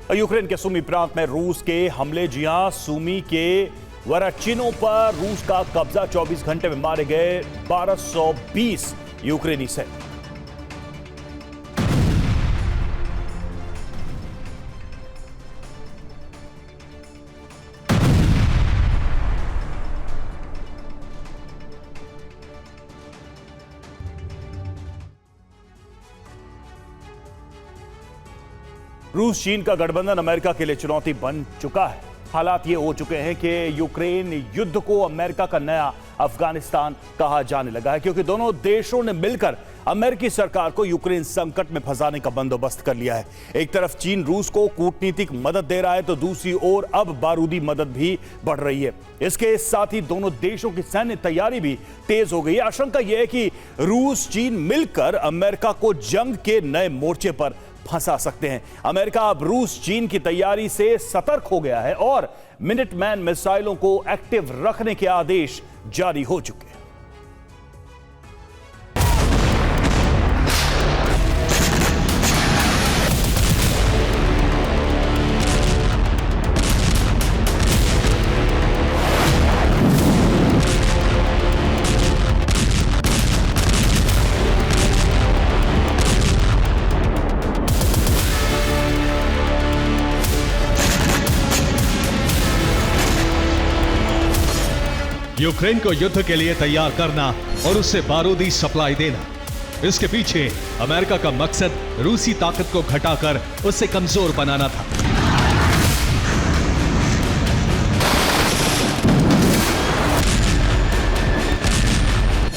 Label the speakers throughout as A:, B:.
A: Ukraine के सुमी प्रांत में रूस के हमले। जी हां, सुमी के वराचिनो पर रूस का कब्जा। 24 घंटे में मारे गए 1220 यूक्रेनी सैनिक। रूस चीन का गठबंधन अमेरिका के लिए चुनौती बन चुका है। हालात ये हो चुके हैं कि यूक्रेन युद्ध को अमेरिका का नया अफगानिस्तान कहा जाने लगा है, क्योंकि दोनों देशों ने मिलकर अमेरिकी सरकार को यूक्रेन संकट में फंसाने का बंदोबस्त कर लिया है। एक तरफ चीन रूस को कूटनीतिक मदद दे रहा है, तो दूसरी ओर अब बारूदी मदद भी बढ़ रही है। इसके साथ ही दोनों देशों की सैन्य तैयारी भी तेज हो गई है। आशंका यह है कि रूस चीन मिलकर अमेरिका को जंग के नए मोर्चे पर फंसा सकते हैं। अमेरिका अब रूस चीन की तैयारी से सतर्क हो गया है और मिनटमैन मिसाइलों को एक्टिव रखने के आदेश जारी हो चुके हैं।
B: यूक्रेन को युद्ध के लिए तैयार करना और उससे बारूदी सप्लाई देना, इसके पीछे अमेरिका का मकसद रूसी ताकत को घटाकर उससे कमजोर बनाना था।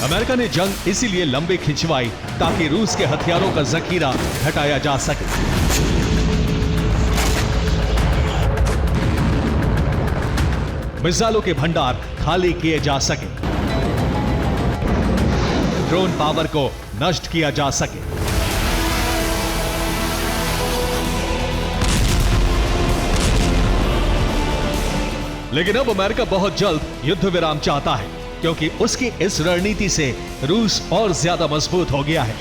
B: अमेरिका ने जंग इसीलिए लंबे खिंचवाई ताकि रूस के हथियारों का जखीरा घटाया जा सके। मिसाइलों के भंडार खाली किए जा सके, ड्रोन पावर को नष्ट किया जा सके। लेकिन अब अमेरिका बहुत जल्द युद्ध विराम चाहता है, क्योंकि उसकी इस रणनीति से रूस और ज्यादा मजबूत हो गया है।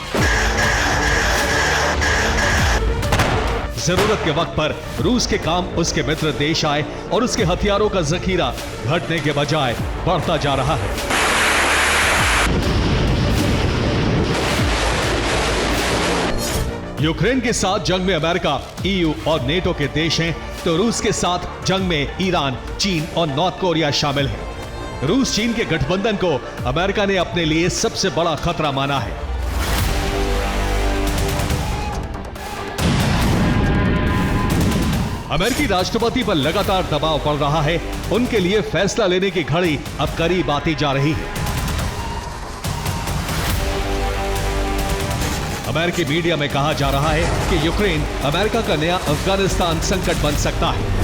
B: जरूरत के वक्त पर रूस के काम उसके मित्र देश आए और उसके हथियारों का जखीरा घटने के बजाय बढ़ता जा रहा है। यूक्रेन के साथ जंग में अमेरिका, ईयू और नेटो के देश हैं, तो रूस के साथ जंग में ईरान, चीन और नॉर्थ कोरिया शामिल है। रूस चीन के गठबंधन को अमेरिका ने अपने लिए सबसे बड़ा खतरा माना है। अमेरिकी राष्ट्रपति पर लगातार दबाव पड़ रहा है। उनके लिए फैसला लेने की घड़ी अब करीब आती जा रही है। अमेरिकी मीडिया में कहा जा रहा है कि यूक्रेन अमेरिका का नया अफगानिस्तान संकट बन सकता है।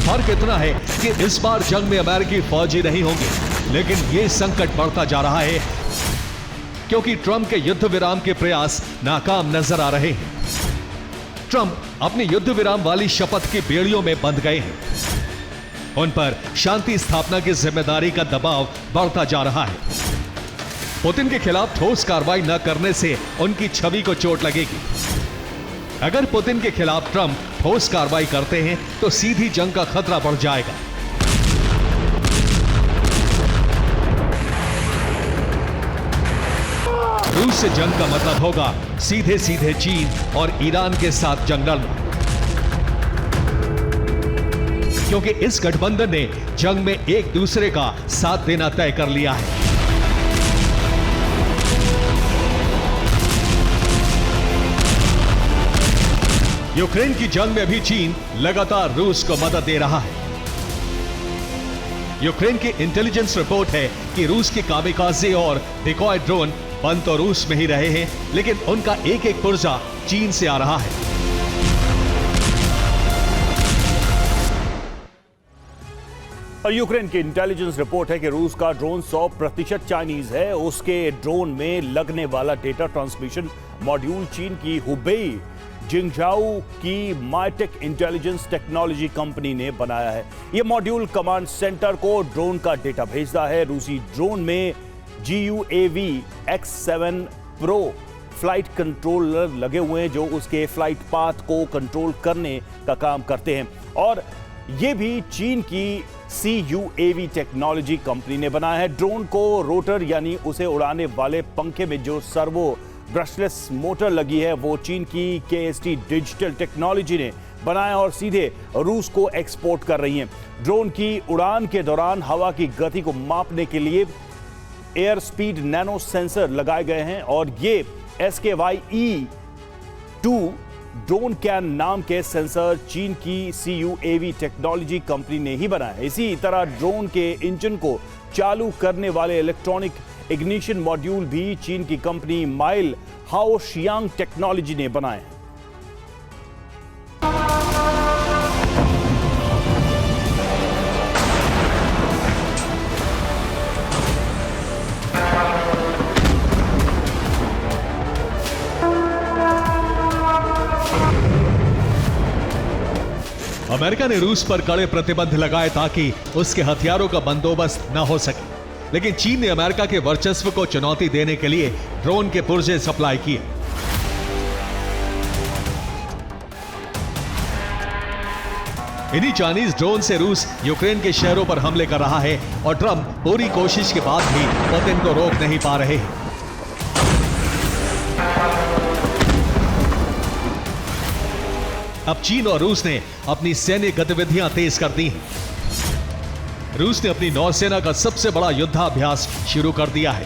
B: फर्क इतना है कि इस बार जंग में अमेरिकी फौजी नहीं होंगे, लेकिन यह संकट बढ़ता जा रहा है क्योंकि ट्रंप के युद्ध विराम के प्रयास नाकाम नजर आ रहे हैं। ट्रंप अपनी युद्ध विराम वाली शपथ की बेड़ियों में बंध गए हैं। उन पर शांति स्थापना की जिम्मेदारी का दबाव बढ़ता जा रहा है। पुतिन के खिलाफ ठोस कार्रवाई न करने से उनकी छवि को चोट लगेगी। अगर पुतिन के खिलाफ ट्रंप ठोस कार्रवाई करते हैं तो सीधी जंग का खतरा बढ़ जाएगा। रूस से जंग का मतलब होगा सीधे सीधे चीन और ईरान के साथ जंग लड़ना, क्योंकि इस गठबंधन ने जंग में एक दूसरे का साथ देना तय कर लिया है। यूक्रेन की जंग में भी चीन लगातार रूस को मदद दे रहा है। यूक्रेन की इंटेलिजेंस रिपोर्ट है कि रूस के कामिकाज़े और डिकॉय ड्रोन बन तो रूस में ही रहे हैं, लेकिन उनका एक एक पुर्जा चीन से आ रहा है।
A: यूक्रेन की इंटेलिजेंस रिपोर्ट है कि रूस का ड्रोन 100% चाइनीज है। उसके ड्रोन में लगने वाला डेटा ट्रांसमिशन मॉड्यूल चीन की हुबेई जिंगझाओ की माइटेक इंटेलिजेंस टेक्नोलॉजी कंपनी ने बनाया है। यह मॉड्यूल कमांड सेंटर को ड्रोन का डेटा भेजता है। रूसी ड्रोन में GUAV X7 Pro flight controller लगे हुए हैं जो उसके फ्लाइट पाथ को कंट्रोल करने का काम करते हैं। और ये भी चीन की CUAV टेक्नोलॉजी कंपनी ने बनाया है। ड्रोन को रोटर यानी उसे उड़ाने वाले पंखे में जो सर्वो ब्रशलेस मोटर लगी है वो चीन की KST डिजिटल टेक्नोलॉजी ने बनाया और सीधे रूस को एक्सपोर्ट कर रही है। ड्रोन की उड़ान के दौरान हवा की गति को मापने के लिए एयर स्पीड नैनो सेंसर लगाए गए हैं और ये SKYE-2 ड्रोन कैन नाम के सेंसर चीन की CUAV टेक्नोलॉजी कंपनी ने ही बनाया है। इसी तरह ड्रोन के इंजन को चालू करने वाले इलेक्ट्रॉनिक इग्निशन मॉड्यूल भी चीन की कंपनी माइल हाओशियांग टेक्नोलॉजी ने बनाए हैं।
B: अमेरिका ने रूस पर कड़े प्रतिबंध लगाए ताकि उसके हथियारों का बंदोबस्त न हो सके, लेकिन चीन ने अमेरिका के वर्चस्व को चुनौती देने के लिए ड्रोन के पुर्जे सप्लाई किए। इन्हीं चाइनीज ड्रोन से रूस यूक्रेन के शहरों पर हमले कर रहा है और ट्रंप पूरी कोशिश के बाद भी पुतिन को रोक नहीं पा रहे हैं। अब चीन और रूस ने अपनी सैन्य गतिविधियां तेज कर दी हैं। रूस ने अपनी नौसेना का सबसे बड़ा युद्धाभ्यास शुरू कर दिया है।